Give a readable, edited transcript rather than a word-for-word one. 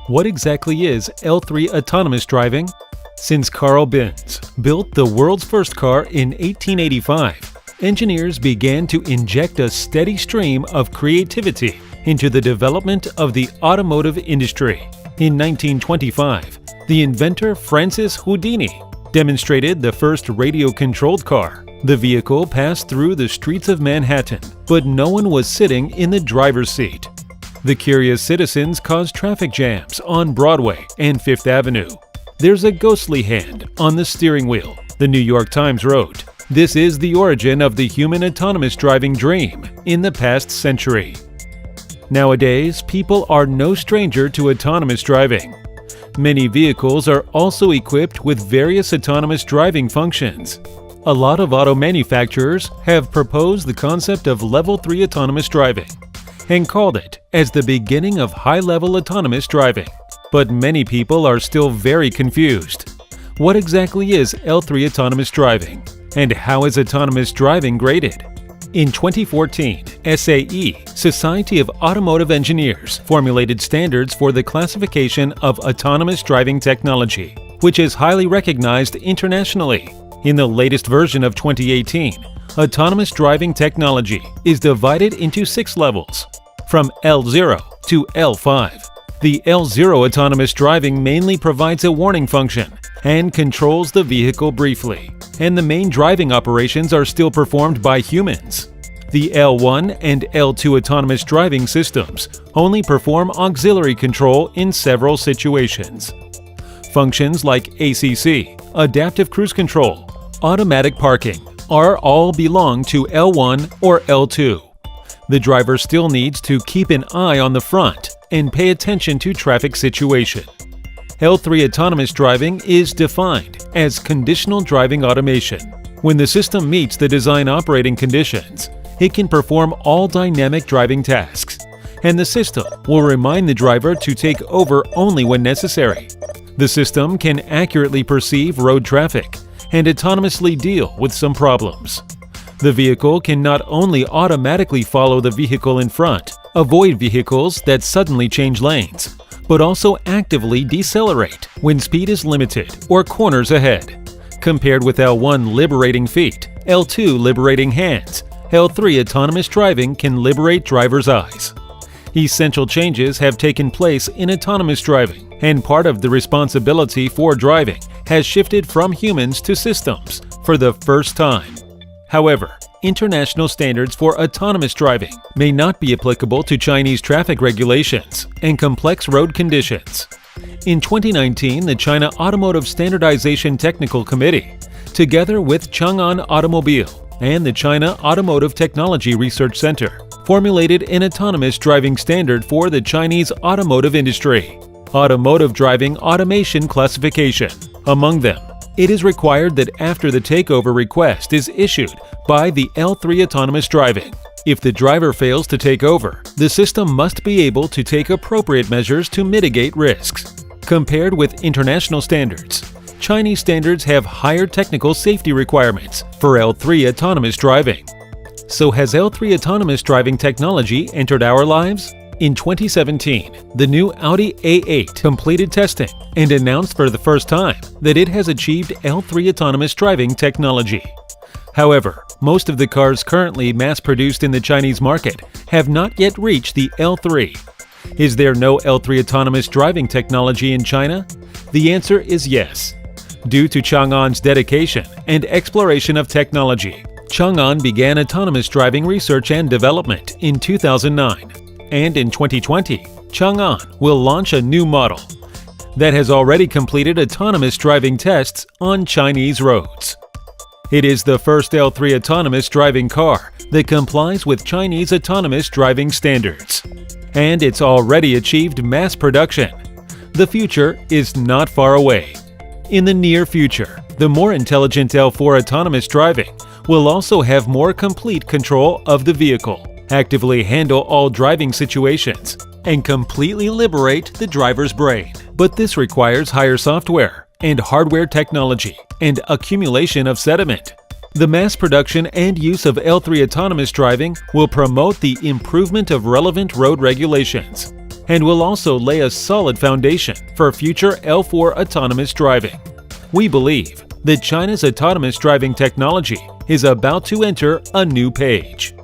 What exactly is L3 autonomous driving? Since Carl Benz built the world's first car in 1885, engineers began to inject a steady stream of creativity into the development of the automotive industry. In 1925, the inventor Francis Houdini demonstrated the first radio-controlled car. The vehicle passed through the streets of Manhattan, but no one was sitting in the driver's seat. The curious citizens caused traffic jams on Broadway and Fifth Avenue. There's a ghostly hand on the steering wheel, the New York Times wrote. This is the origin of the human autonomous driving dream in the past century. Nowadays, people are no stranger to autonomous driving. Many vehicles are also equipped with various autonomous driving functions. A lot of auto manufacturers have proposed the concept of Level 3 autonomous driving and called it as the beginning of high-level autonomous driving. But many people are still very confused. What exactly is L3 autonomous driving? And how is autonomous driving graded? In 2014, SAE, Society of Automotive Engineers, formulated standards for the classification of autonomous driving technology, which is highly recognized internationally. In the latest version of 2018, autonomous driving technology is divided into 6 levels, from L0 to L5. The L0 autonomous driving mainly provides a warning function and controls the vehicle briefly, and the main driving operations are still performed by humans. The L1 and L2 autonomous driving systems only perform auxiliary control in several situations. Functions like ACC, adaptive cruise control, automatic parking all belong to L1 or L2. The driver still needs to keep an eye on the front and pay attention to traffic situation. L3 autonomous driving is defined as conditional driving automation. When the system meets the design operating conditions, it can perform all dynamic driving tasks, and the system will remind the driver to take over only when necessary. The system can accurately perceive road traffic and autonomously deal with some problems. The vehicle can not only automatically follow the vehicle in front, avoid vehicles that suddenly change lanes, but also actively decelerate when speed is limited or corners ahead. Compared with L1 liberating feet, L2 liberating hands, L3 autonomous driving can liberate drivers' eyes. Essential changes have taken place in autonomous driving, and part of the responsibility for driving has shifted from humans to systems for the first time. However, international standards for autonomous driving may not be applicable to Chinese traffic regulations and complex road conditions. In 2019, the China Automotive Standardization Technical Committee, together with Chang'an Automobile and the China Automotive Technology Research Center, formulated an autonomous driving standard for the Chinese automotive industry. Automotive driving automation classification. Among them, it is required that after the takeover request is issued by the L3 autonomous driving, if the driver fails to take over, the system must be able to take appropriate measures to mitigate risks. Compared with international standards, Chinese standards have higher technical safety requirements for L3 autonomous driving. So has L3 autonomous driving technology entered our lives? In 2017, the new Audi A8 completed testing and announced for the first time that it has achieved L3 autonomous driving technology. However, most of the cars currently mass-produced in the Chinese market have not yet reached the L3. Is there no L3 autonomous driving technology in China? The answer is yes. Due to Chang'an's dedication and exploration of technology, Chang'an began autonomous driving research and development in 2009. And in 2020, Chang'an will launch a new model that has already completed autonomous driving tests on Chinese roads. It is the first L3 autonomous driving car that complies with Chinese autonomous driving standards. And it's already achieved mass production. The future is not far away. In the near future, the more intelligent L4 autonomous driving will also have more complete control of the vehicle, actively handle all driving situations, and completely liberate the driver's brain. But this requires higher software and hardware technology and accumulation of sediment. The mass production and use of L3 autonomous driving will promote the improvement of relevant road regulations. and will also lay a solid foundation for future L4 autonomous driving. We believe that China's autonomous driving technology is about to enter a new page.